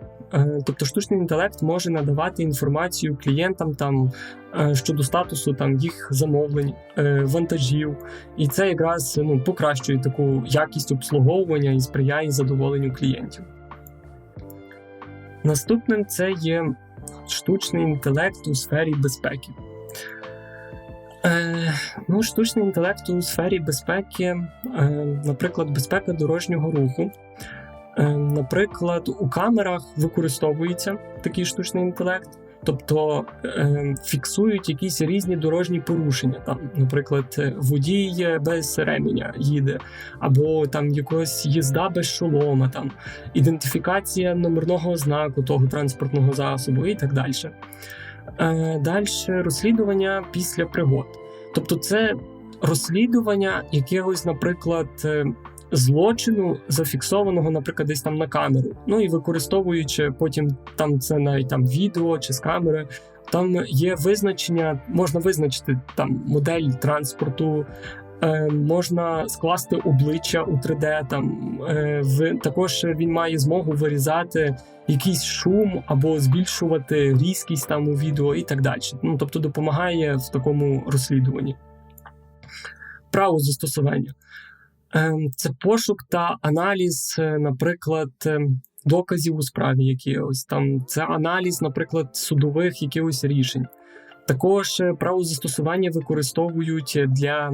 Тобто штучний інтелект може надавати інформацію клієнтам щодо статусу їх замовлень, вантажів. І це якраз покращує таку якість обслуговування і сприяє задоволенню клієнтів. Наступним це є штучний інтелект у сфері безпеки. Штучний інтелект у сфері безпеки, наприклад, безпека дорожнього руху. Наприклад, у камерах використовується такий штучний інтелект, тобто фіксують якісь різні дорожні порушення. Наприклад, водій без ременя їде, або якась їзда без шолома, ідентифікація номерного знаку того транспортного засобу і так далі. Далі розслідування після пригод. Тобто це розслідування якогось, наприклад, злочину, зафіксованого, наприклад, десь на камеру. І використовуючи потім це навіть відео чи з камери, є визначення, можна визначити модель транспорту, можна скласти обличчя у 3D, також він має змогу вирізати якийсь шум або збільшувати різкість у відео і так далі. Тобто допомагає в такому розслідуванні. Право застосування. Це пошук та аналіз, наприклад, доказів у справі якихось, це аналіз, наприклад, судових якихось рішень. Також право застосування використовують для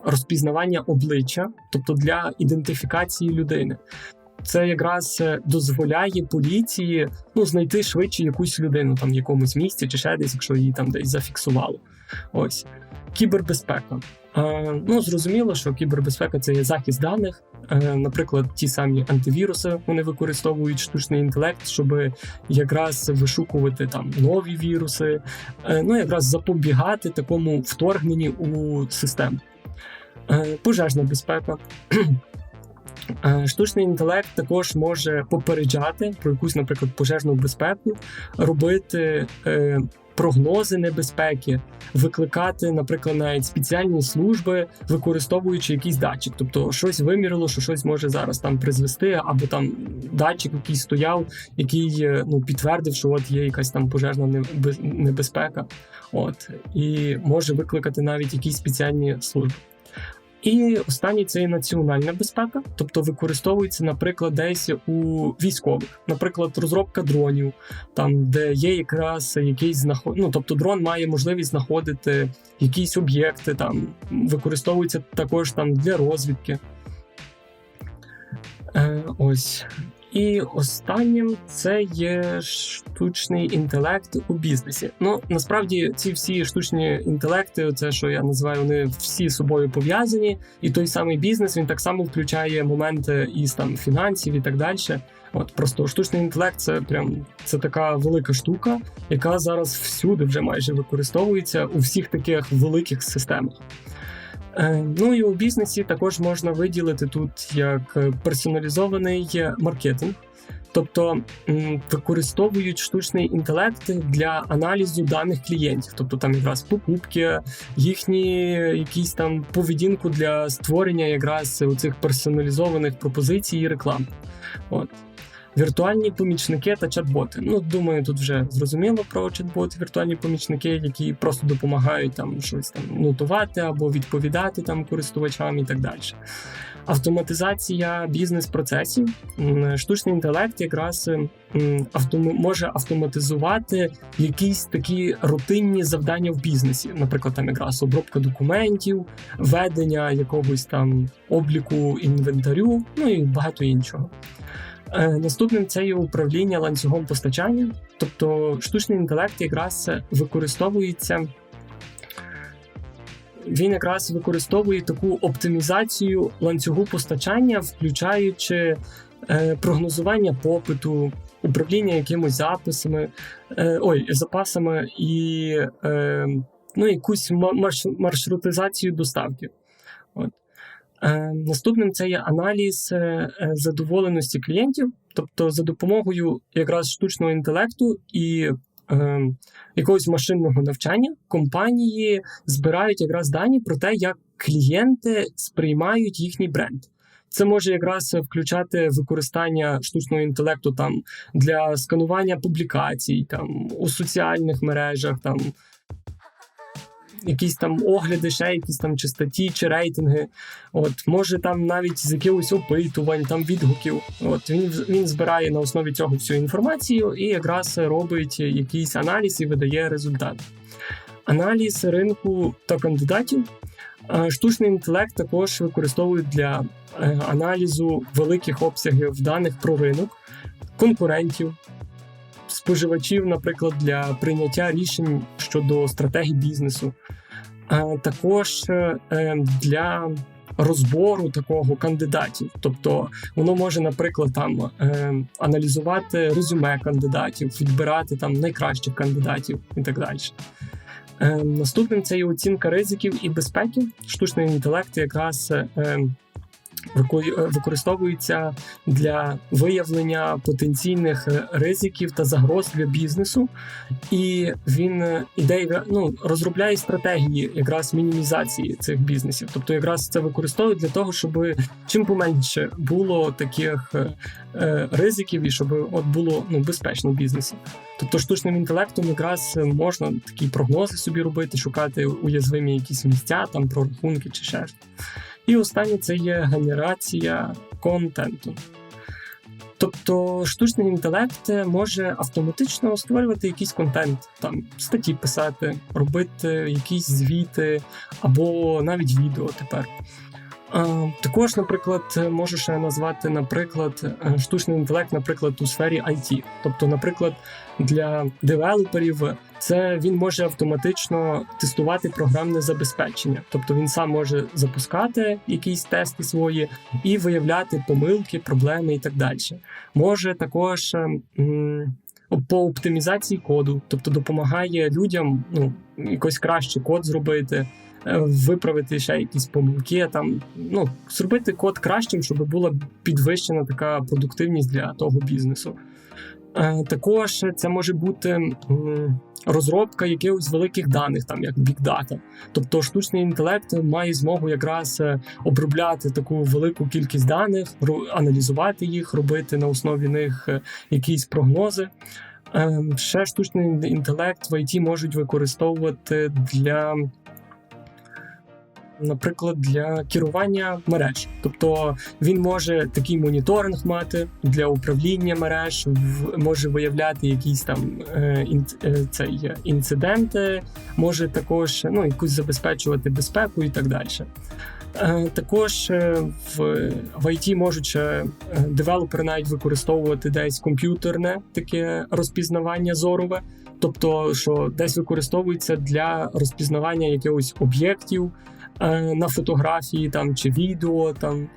розпізнавання обличчя, тобто для ідентифікації людини. Це якраз дозволяє поліції знайти швидше якусь людину в якомусь місці чи ще десь, якщо її десь зафіксувало. Кібербезпека. Зрозуміло, що кібербезпека – це є захист даних. Наприклад, ті самі антивіруси, вони використовують штучний інтелект, щоб якраз вишукувати нові віруси, якраз запобігати такому вторгненню у систему. Пожежна безпека. Штучний інтелект також може попереджати про якусь, наприклад, пожежну безпеку, робити прогнози небезпеки, викликати, наприклад, навіть спеціальні служби, використовуючи якийсь датчик. Тобто щось вимірило, що щось може зараз там призвести, або там датчик якийсь стояв, який підтвердив, що от є якась там пожежна небезпека. І може викликати навіть якісь спеціальні служби. І останнє – це і національна безпека, тобто використовується, наприклад, десь у військових. Наприклад, розробка дронів, там, де є якраз якийсь тобто дрон має можливість знаходити якісь об'єкти, там, використовується також там для розвідки. І останнім це є штучний інтелект у бізнесі. Насправді ці всі штучні інтелекти, це що я називаю, вони всі з собою пов'язані, і той самий бізнес, він так само включає моменти із там фінансів і так далі. Просто штучний інтелект це така велика штука, яка зараз всюди вже майже використовується у всіх таких великих системах. І у бізнесі також можна виділити тут як персоналізований маркетинг. Тобто використовують штучний інтелект для аналізу даних клієнтів. Тобто там якраз покупки, їхні якісь там поведінку для створення якраз оцих персоналізованих пропозицій і реклам. Віртуальні помічники та чат-боти. Думаю, тут вже зрозуміло про чат-боти, віртуальні помічники, які просто допомагають там щось там нотувати або відповідати там користувачам і так далі. Автоматизація бізнес-процесів. Штучний інтелект якраз може автоматизувати якісь такі рутинні завдання в бізнесі. Наприклад, там якраз обробка документів, ведення якогось там обліку інвентарю, і багато іншого. Наступним це є управління ланцюгом постачання. Тобто штучний інтелект якраз використовує таку оптимізацію ланцюгу постачання, включаючи прогнозування попиту, управління якимось запасами і якусь маршрутизацію доставки. Наступним це є аналіз задоволеності клієнтів, тобто за допомогою якраз штучного інтелекту і якогось машинного навчання компанії збирають якраз дані про те, як клієнти сприймають їхній бренд. Це може якраз включати використання штучного інтелекту там для сканування публікацій, там у соціальних мережах, там якісь там огляди, ще якісь там чи статті, чи рейтинги. Може там навіть з якихось опитувань, там відгуків. Він збирає на основі цього всю інформацію і якраз робить якийсь аналіз і видає результат. Аналіз ринку та кандидатів. Штучний інтелект також використовують для аналізу великих обсягів даних про ринок, конкурентів, споживачів, наприклад, для прийняття рішень щодо стратегії бізнесу, також для розбору такого кандидатів. Тобто воно може, наприклад, там аналізувати резюме кандидатів, відбирати там найкращих кандидатів і так далі. Наступним це є оцінка ризиків і безпеки. Штучний інтелект якраз використовується для виявлення потенційних ризиків та загроз для бізнесу, і він розробляє стратегії якраз мінімізації цих бізнесів. Тобто якраз це використовують для того, щоб чим поменше було таких ризиків і щоб було безпечно в бізнесі. Тобто штучним інтелектом якраз можна такі прогнози собі робити, шукати уязвимі якісь місця, там прорахунки чи ще щось. І останнє – це є генерація контенту. Тобто штучний інтелект може автоматично створювати якийсь контент, там статті писати, робити якісь звіти або навіть відео тепер. Також, наприклад, можу ще назвати, штучний інтелект, наприклад, у сфері IT. Тобто, наприклад, для девелоперів він може автоматично тестувати програмне забезпечення. Тобто він сам може запускати якісь тести свої і виявляти помилки, проблеми і так далі. Може також по оптимізації коду, тобто допомагає людям якось краще код зробити, виправити ще якісь помилки, зробити код кращим, щоб була підвищена така продуктивність для того бізнесу. Також це може бути розробка якихось великих даних, там як Big Data. Тобто штучний інтелект має змогу якраз обробляти таку велику кількість даних, аналізувати їх, робити на основі них якісь прогнози. Ще штучний інтелект в IT можуть використовувати наприклад, для керування мереж. Тобто він може такий моніторинг мати для управління мереж, може виявляти якісь там інциденти, може також якусь забезпечувати безпеку і так далі. Також в IT можуть девелопери навіть використовувати десь комп'ютерне таке розпізнавання зорове, тобто що десь використовується для розпізнавання якихось об'єктів на фотографії там, чи відео. Там.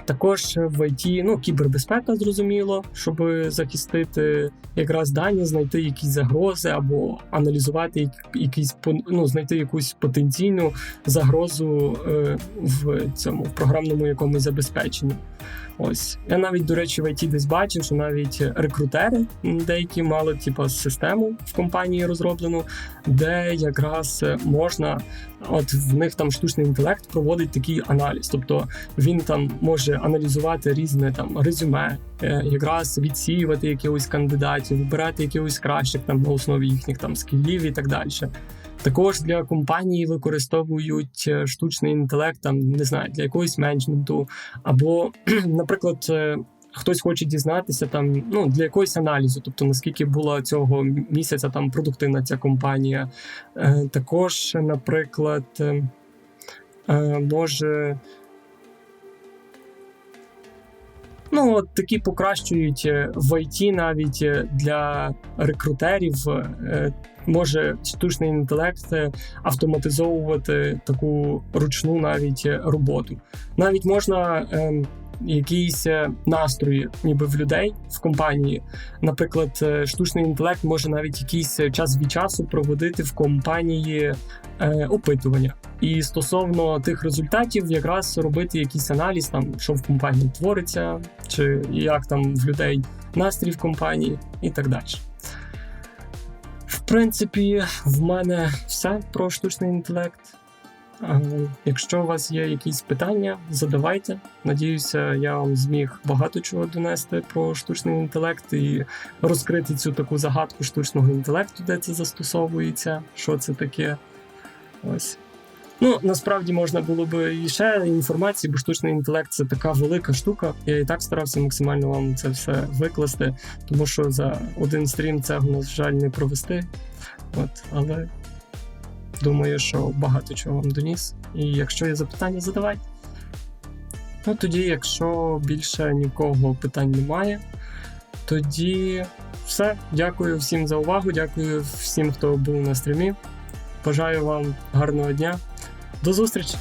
Також в IT кібербезпека, зрозуміло, щоб захистити якраз дані, знайти якісь загрози або аналізувати знайти якусь потенційну загрозу в програмному якомусь забезпеченні. Ось. Я навіть, до речі, в IT десь бачив, що навіть рекрутери деякі мали систему в компанії розроблену, де якраз можна, в них там штучний інтелект проводить такий аналіз. Тобто він там може аналізувати різне резюме, якраз відсіювати якихось кандидатів, вибирати якихось кращих на основі їхніх скілів і так далі. Також для компанії використовують штучний інтелект, для якогось менеджменту, або, наприклад, хтось хоче дізнатися для якогось аналізу, тобто наскільки була цього місяця продуктивна ця компанія. Також, наприклад, може такі покращують в IT навіть для рекрутерів. Може штучний інтелект автоматизовувати таку ручну навіть роботу. Навіть можна якісь настрої ніби в людей в компанії. Наприклад, штучний інтелект може навіть якийсь час від часу проводити в компанії опитування. І стосовно тих результатів якраз робити якийсь аналіз, що в компанії твориться, чи як в людей настрій в компанії і так далі. В принципі, в мене все про штучний інтелект. Якщо у вас є якісь питання, задавайте. Надіюся, я вам зміг багато чого донести про штучний інтелект і розкрити цю таку загадку штучного інтелекту, де це застосовується, що це таке. Ось. Насправді можна було б і ще інформації, бо штучний інтелект – це така велика штука. Я і так старався максимально вам це все викласти, тому що за один стрім це, на жаль, не провести. Але думаю, що багато чого вам доніс. І якщо є запитання, задавайте. Тоді, якщо більше нікого питань немає, тоді все. Дякую всім за увагу, дякую всім, хто був на стрімі. Бажаю вам гарного дня. До зустрічі!